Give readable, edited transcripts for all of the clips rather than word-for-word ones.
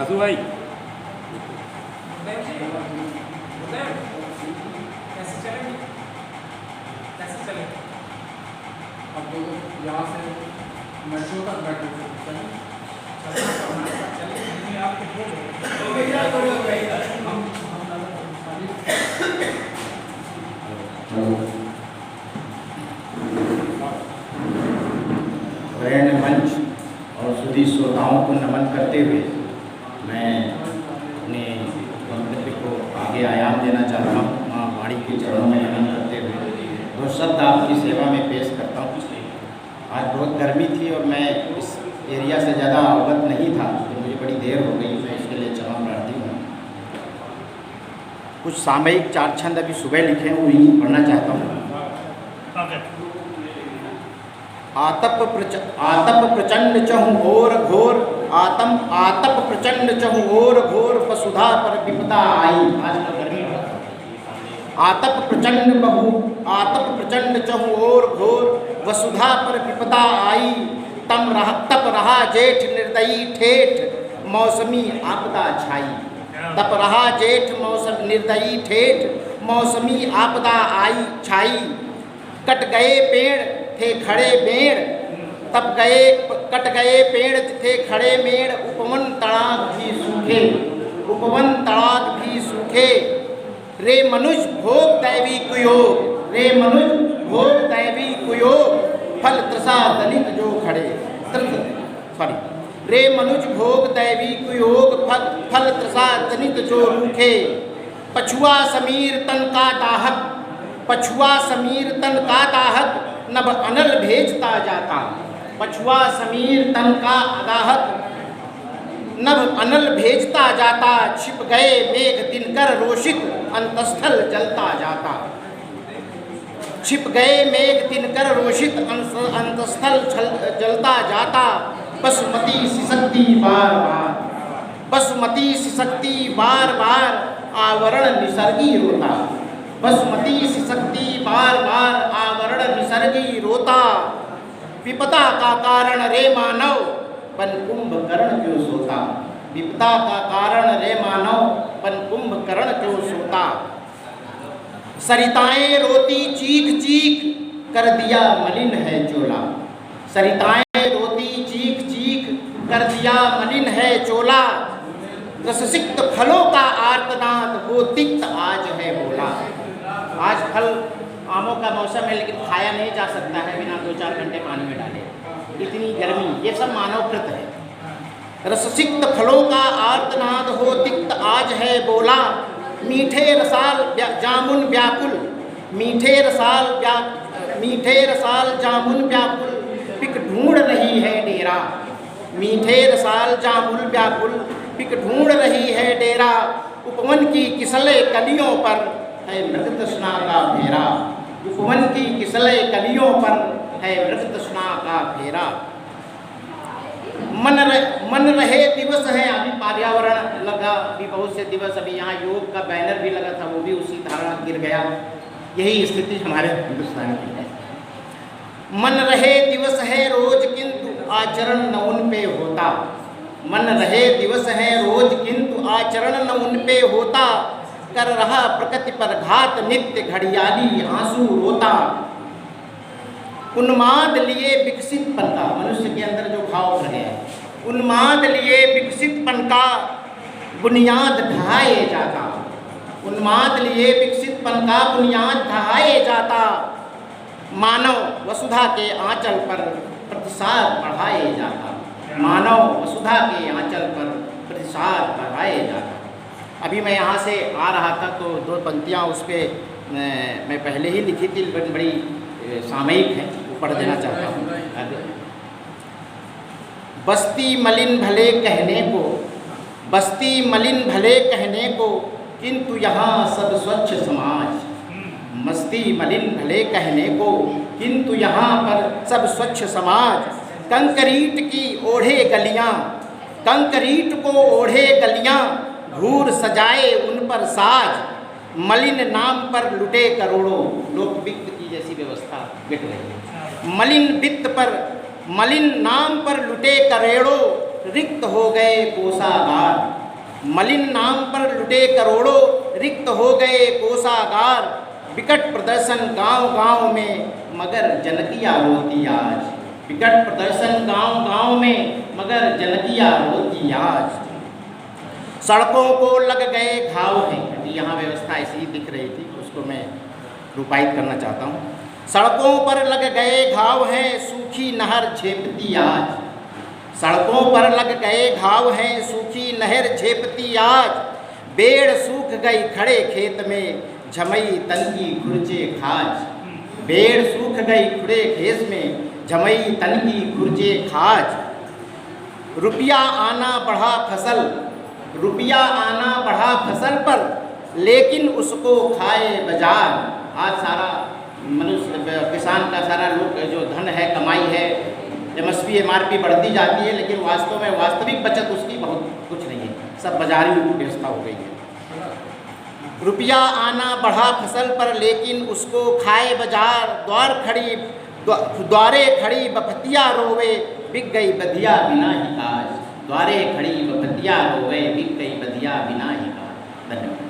आजू भाई कैसे चलेंगे अब यहाँ से मेट्रो तक बैठे वरेण्य मंच और सुधी श्रोताओं को नमन करते हुए मैं अपने वक्तव्य को आगे आयाम देना चाहता हूँ। माँ वाणी के चरणों में नमन करते हुए दो शब्द आपकी सेवा में पेश करता हूँ। आज बहुत गर्मी थी और मैं इस एरिया से ज़्यादा अवगत नहीं था, तो मुझे बड़ी देर हो गई, मैं इसके लिए क्षमा प्रार्थी हूँ। कुछ सामयिक चार छंद अभी सुबह लिखे हैं, वही पढ़ना चाहता हूँ। आतप प्रचंड चहु घोर घोर आतप प्रचंड चहु घोर घोर वसुधा पर विपदा आई। आज का गर्मी आतप प्रचंड चहु घोर घोर वसुधा पर विपदा आई। तप रहा जेठ निर्दयी ठेठ मौसमी आपदा छाई। तप रहा जेठ मौसम निर्दयी ठेठ मौसमी आपदा आई छाई। कट गए पेड़ थे खड़े मेड़ कट गए पेड़ थे खड़े मेड़ उपवन तड़ाक भी सूखे रे मनुज भोग दैवी कुयोग फल त्रसा दलित जो खड़े रे मनुज भोग दैवी कुयोग फल त्रसा दलित जो रूखे। पछुआ समीर तन का दाहक नभ अनल भेजता जाता। पछुआ समीर तन का दाहक नभ अनल भेजता जाता। छिप गए मेघ दिनकर रोशित अंतस्थल जलता जाता। छिप गए मेघ दिनकर रोशित अंतस्थल जलता जाता। बसुमती सिसकती बार बार आवरण निसर्गी रोता। बसुमती सिसकती बार बार आवरण निसर्गी रोता। विपदा का कारण रे मानव पन कुंभकर्ण क्यों सोता। विपदा का कारण रे मानव पन कुंभकर्ण क्यों सोता। सरिताएं रोती चीख चीख कर दिया मलिन है चोला। सरिताएं रोती चीख चीख कर दिया मलिन है चोला। रससिक्त फलों का आर्तनाद वो तिक्त आज है बोला। आज फल आमों का मौसम है, लेकिन खाया नहीं जा सकता है बिना 2-4 घंटे पानी में डाले। इतनी गर्मी, ये सब मानवकृत है। रससिक्त फलों का आर्तनाद हो तिक्त आज है बोला। मीठे रसाल जामुन व्याकुल पिक ढूंढ रही है डेरा। मीठे रसाल जामुन व्याकुल पिक ढूंढ रही है डेरा। उपवन की किसले कलियों पर है मृग तृष्णा का फेरा। उपवन की किसले कलियों पर है मृग तृष्णा का फेरा। मन रहे दिवस है। अभी पर्यावरण लगा, अभी बहुत से दिवस, अभी यहाँ योग का बैनर भी लगा था, वो भी उसी धारणा गिर गया। यही स्थिति हमारे हिंदुस्तान की है। मन रहे दिवस है रोज किंतु आचरण न उन पे होता। मन रहे दिवस है रोज किंतु आचरण न उन पे होता। कर रहा प्रकृति पर घात नित्य घड़ियाली आंसू रोता। उन्माद लिए विकसितपन का, मनुष्य के अंदर जो भाव भर गया है, उन्माद लिए विकसितपन का बुनियाद ढहाए जाता। उन्माद लिए विकसितपन का बुनियाद ढहाए जाता। मानव वसुधा के आंचल पर प्रतिसाद बढ़ाए जाता। मानव वसुधा के आंचल पर प्रतिसाद बढ़ाए जाता। अभी मैं यहाँ से आ रहा था तो 2 पंक्तियाँ उस पर मैं पहले ही लिखी थी, बड़ी सामयिक है, वो पढ़ देना चाहता हूँ। बस्ती मलिन भले कहने को किंतु यहाँ सब स्वच्छ समाज। मस्ती मलिन भले कहने को किंतु यहाँ पर सब स्वच्छ समाज। कंक्रीट को ओढ़े गलियाँ घूर सजाए उन पर साज। मलिन नाम पर लुटे करोड़ों। लोक वित्त की जैसी व्यवस्था बिट रही है। मलिन नाम पर लुटे करोड़ों रिक्त हो गए कोषागार। मलिन नाम पर लुटे करोड़ों, रिक्त हो गए कोषागार। विकट प्रदर्शन गांव-गांव में, मगर जनकिया रोती आज। विकट प्रदर्शन गांव-गांव में, मगर जनकिया रोती आज। सड़कों को लग गए घाव हैं। अभी यहाँ व्यवस्था ऐसी दिख रही थी, उसको मैं रूपायित करना चाहता हूँ। सड़कों पर लग गए घाव हैं, सूखी नहर झेपती आज। सड़कों पर लग गए घाव हैं, सूखी नहर झेपती आज। बेड़ सूख गई खड़े खेत में, झमई तन की खुरचे खाज। बेड़ सूख गई खड़े खेत में, झमई तन की खुरचे खाज। रुपया आना बढ़ा फसल, रुपया आना बढ़ा फसल पर, लेकिन उसको खाए बाजार। आज सारा मनुष्य, किसान का सारा लोग जो धन है, कमाई है, MSP MRP बढ़ती जाती है, लेकिन वास्तव में वास्तविक बचत उसकी बहुत कुछ नहीं है, सब बाजारी व्यवस्था हो गई है। रुपया आना बढ़ा फसल पर, लेकिन उसको खाए बाजार। द्वारे खड़ी बफतिया रोवे, बिक गई बधिया बिना ही काज। द्वारे खड़ी बफतिया रोवे, बिक गई बधिया बिना ही काज। धन्यवाद।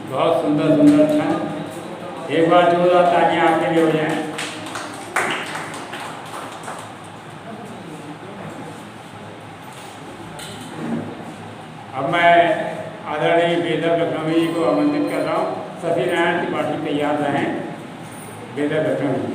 बहुत सुंदर सुंदर छंद। एक बार जोरदार तालियां आपके लिए हो जाएं। अब मैं आदरणीय वेदर लखनवी जी को आमंत्रित कर रहा हूँ। सत्यनारायण त्रिपाठी तैयार रहें। वेदर लखनवी।